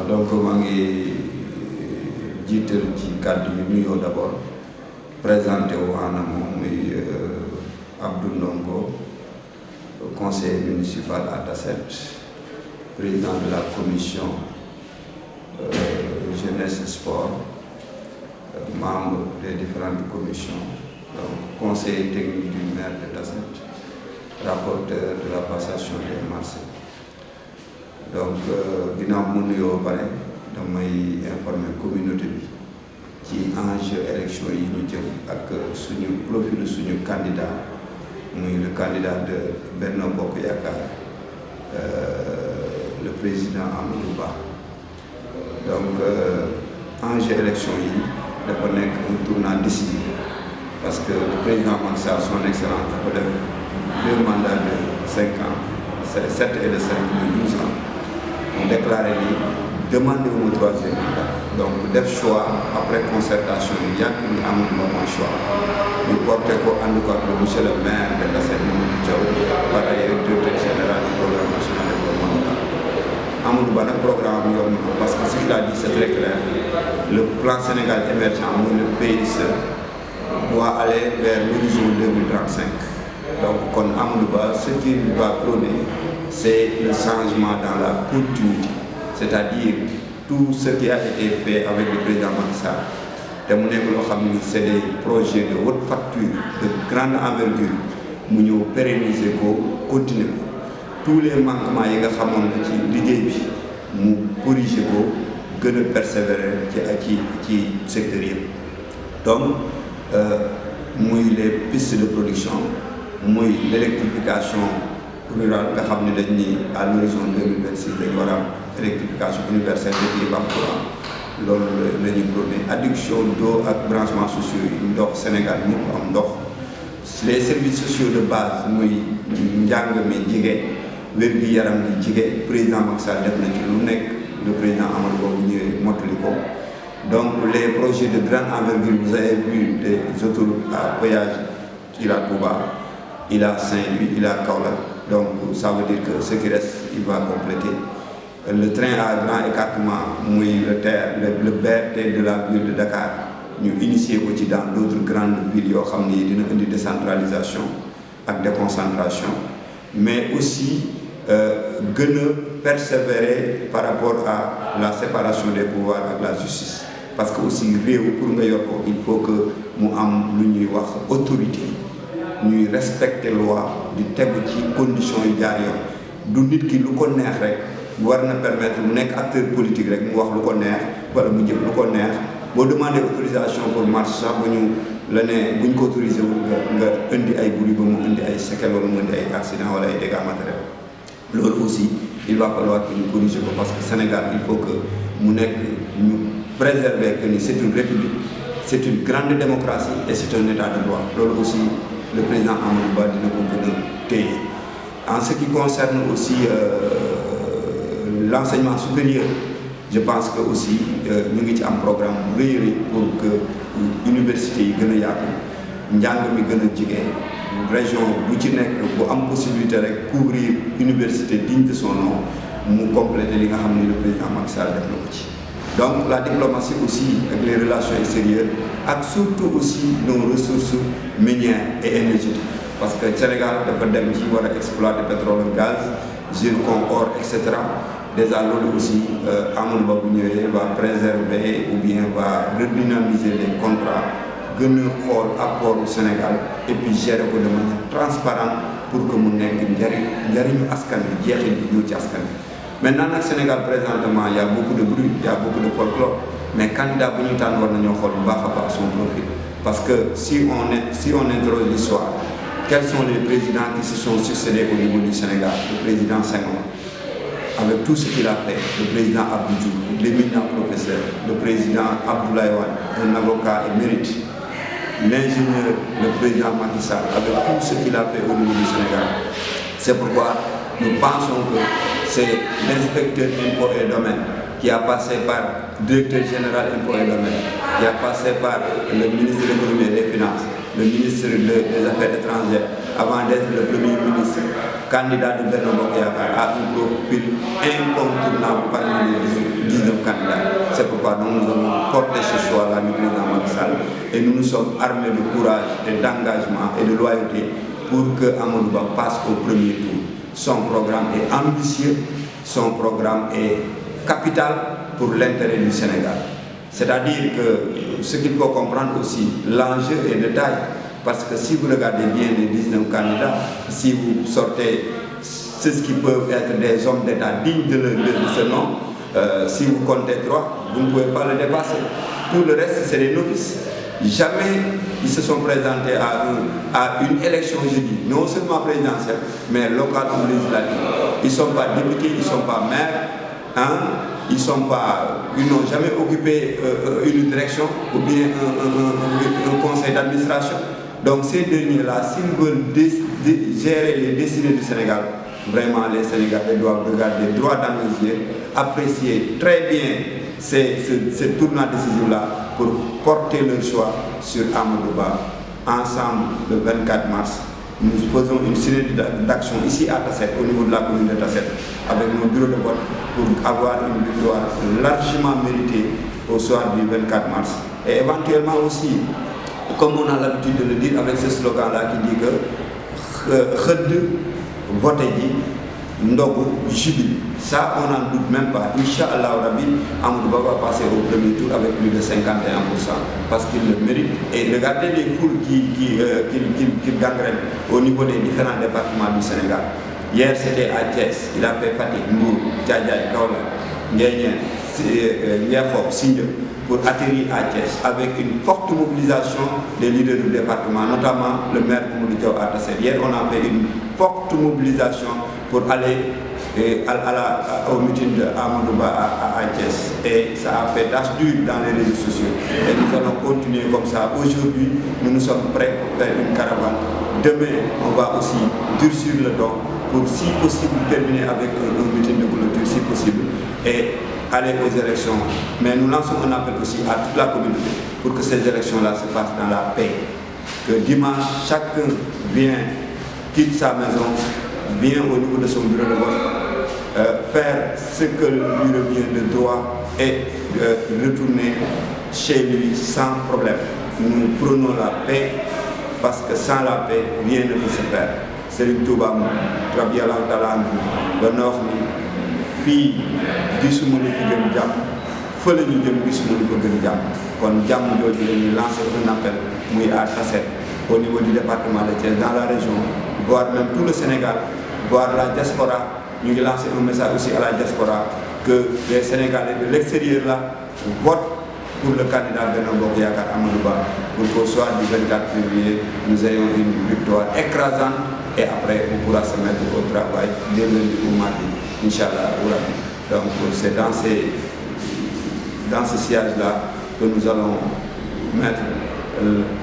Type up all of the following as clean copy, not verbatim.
donc maa ngi jiital ci kàddu yu nuyoo d'abord présenté wu en amont muy Abdou Ndongo, conseiller municipal à Tassette, président de la commission jeunesse et sport, membre des différentes commissions, donc conseiller technique du maire de Tassette, rapporteur de la passation des marchés. Donc ginnaaw mu nuyoo bare damay informer communauté bi ci enjeu élection yi ñu jëm ak suñu profil suñu candidat muy le candidat de Benno Bokk Yaakaar, le président Amadou Ba. Donc enjeu élection yi dafa nekk un tournant décisif parce que le président Macky Sall son excellence dafa def 2 mandats de 5 ans, 7 et de 5 de 12 ans. On déclaré ni demandé au 3e mandat. Donc def choix après concertation yi yàgg ni Amadou Ba mooy choix ñu porté ko ànd ko ak le monsieur le maire de Tassette Mamadou Diaw, par ailleurs directeur général du programme national de développement local. Amadou Ba nag programme yomb na parce que ce qu'il a dit c'est très clair. Le plan Sénégal émergent mooy le PSE doit aller vers l'horizon 2035. Donc kon Amadou Ba ce qu'il va prôner c'est le changement dans la continuité, c'est-à-dire tout ce qui a été fait avec le président Macky Sall te mu nekk loo xam ni c'est des projets de haute facture de grande envergure mu ñëw pérenniser ko continuer ko tous les manquements yi nga xamoon na ci liggéey bi mu corriger ko gën a persévérer ci secteur yëpp. Donc muy les pistes de production muy l'électrification rural nga xam ne dañ ni à l'horizon 2026 dañu war a am électrification universelle de kii bam courant loolu la ñuy prôné adduction d'eau ak branchements sociaux yi ndox Sénégal ñëpp am ndox les services sociaux de base muy njàng mi jigéen wér-gi-yaram gi jigéen président Macky Sall def na ci lu nekk le président Amadou Ba bu ñëwee mottali ko. Donc les projets de grande envergure, vous avez vu des autoroutes à péage, il a Touba, il a Saint-Louis, il a Kaolack. Donc ça veut dire que ce qui reste, il va compléter. Le train à grand écartement, le BRT de la ville de Dakar, nous initié dans d'autres grandes villes, il y a une décentralisation et déconcentration, mais aussi persévérer par rapport à la séparation des pouvoirs avec la justice. Parce que aussi pour nga yor ko il faut que mu am lu ñuy wax autorité ñuy respecter loi di tegu ci conditions yu jaar yoon du nit ki lu ko neex rek war na permettre mu nekk acteur politique rek mu wax lu ko neex wala mu jëf lu ko neex boo demander autorisation pour marche sax ba ñu la ne bu ñu ko autorisé wul nga indi ay bruit ba mu indi ay séquelles wala mu indi ay accident wala ay dégâts matériels. Loolu aussi il va falloir que ñu corriger ko parce que Sénégal il faut que mu nekk ñu préserver que c'est une république, c'est une grande démocratie et c'est un état de droit. Loolu aussi le président Amadou Ba dina ko gën a téye. En ce qui concerne aussi l'enseignement supérieur, je pense que aussi ñu ngi ci am programme bu rëy pour que université yi gën a yaatu njàng mi gën a jigéen région bu ci nekk bu am possibilité rek couvrir université digne de son nom mu compléter li nga xam ne le président Macky Sall def na ko ci. Donc la diplomatie aussi avec les relations extérieures et surtout aussi nos ressources minières et énergétiques. Parce que le Sénégal dafa dem ci war a exploiter pétrole, gaz, zircon, or, etc. Déjà loolu aussi Amadou Ba bu ñëwee va préserver ou bien va redynamiser les contrats gën a xool apport au Sénégal et puis gérer ko de manière transparente pour que mu nekk njariñu askan bi jeexit bi ñëw ci askan bi. Maintenant au Sénégal présentement il y a beaucoup de bruit, il y a beaucoup de folklore, mais candidat bu ñu tànn war nañoo xool bu baax a baax son profil parce que si on interroge l'histoire, quels sont les présidents qui se sont succédés au niveau du Sénégal? Le président Senghor avec tout ce qu'il a fait, le président Abdou Diouf, l'éminent professeur, le président Abdoulaye Wade, un avocat émérite, l'ingénieur, le président Macky Sall avec tout ce qu'il a fait au niveau du Sénégal. C'est pourquoi nous pensons que c'est l'inspecteur impôts et domaines qui a passé par le directeur général impôts et domaines, qui a passé par le ministre de l'économie et des finances, le ministre des Affaires étrangères, avant d'être le premier ministre, candidat de Benno Bokk Yaakaar, a un profil incontournable parmi 19 candidats. C'est pourquoi nous avons porté ce choix-là du président Macky Sall et nous nous sommes armés de courage et d'engagement et de loyauté pour que Amadou Ba passe au premier tour. Son programme est ambitieux, son programme est capital pour l'intérêt du Sénégal. C'est-à-dire que ce qu'il faut comprendre aussi, l'enjeu est de taille. Parce que si vous regardez bien les 19 candidats, si vous sortez ceux qui peuvent être des hommes d'État dignes de ce nom, si vous comptez 3, vous ne pouvez pas le dépasser. Tout le reste, c'est des novices. Jamais ils se sont présentés à une élection, je dis, non seulement présidentielle, mais locale ou législative. Ils ne sont pas députés, ils ne sont pas maires, ils n'ont jamais occupé une direction ou bien un conseil d'administration. Donc ces derniers-là, s'ils veulent gérer les destinées du Sénégal, vraiment les Sénégalais doivent regarder droit dans les yeux, apprécier très bien ce tournant décisif-là pour porter leur choix sur Amadou Ba. Ensemble, le 24 mars, nous faisons une série d'actions ici à Tasset, au niveau de la commune de Tasset, avec nos bureaux de vote pour avoir une victoire largement méritée au soir du 24 mars. Et éventuellement aussi, comme on a l'habitude de le dire avec ce slogan-là qui dit que Khedd, votez dit, Ndogu, jubile. Ça, on n'en doute même pas. Inch'Allah Rabbi, Amadou Ba va passer au premier tour avec plus de 51% parce qu'il le mérite. Et regardez les foules qui gangrènent au niveau des différents départements du Sénégal. Hier, c'était à Thiès. Il a fait Fatick, Mbour, Diadiaye, Kaolack, Nguéniène, Niakhop, Sindia, pour atterrir à Thiès avec une forte mobilisation des leaders du département, notamment le maire Mamadou Diaw à Tasset. Hier, on a fait une forte mobilisation pour aller au meeting de Amadou Ba à Thiès. Et ça a fait tache d'huile dans les réseaux sociaux. Et nous allons continuer comme ça. Aujourd'hui, nous sommes prêts pour faire une caravane. Demain, on va aussi durcir le don pour, si possible, terminer avec un meeting de clôture, si possible, et aller aux élections. Mais nous lançons un appel aussi à toute la communauté pour que ces élections-là se passent dans la paix. Que dimanche, chacun vient, quitte sa maison, vient au niveau de son bureau de vote, faire ce que lui revient de droit et retourner chez lui sans problème. Nous prenons la paix parce que sans la paix, rien ne peut se faire. Serigne Touba Rabiyallahu Ta'ala ba noox ni fii gisuma lu fi gën jàmm fële ñu jëm gisuma lu ko gën jàmm kon jàmm jooju la ñuy lancer un appel muy à Tasset au niveau du département de Thiès, dans la région, voire même tout le Sénégal, voire la diaspora. Nous avons lancé un message aussi à la diaspora que les Sénégalais de l'extérieur là votent pour le candidat Benno Bokk Yaakaar Amadou Ba pour qu'au soir du 24 février, nous ayons une victoire écrasante et après on pourra se mettre au travail dès lundi ou mardi, Inch'Allah. Donc c'est dans ce siège-là que nous allons mettre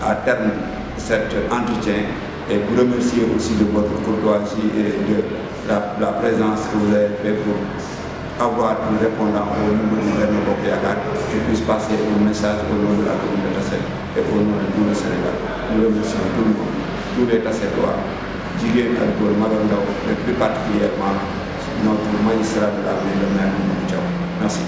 à terme cet entretien et vous remercier aussi de votre courtoisie et de la présence que vous avez fait pour avoir un répondant au niveau du Benno Bokk Yaakaar qui puisse passer un message au nom de la commune de Tasset et au nom de tout le Sénégal. Nous remercions tout le monde, tous les Tassettois, jigéen ak góor, mag ak ndaw, et plus particulièrement notre magistrat de la ville, le maire Mamadou Diaw. Merci.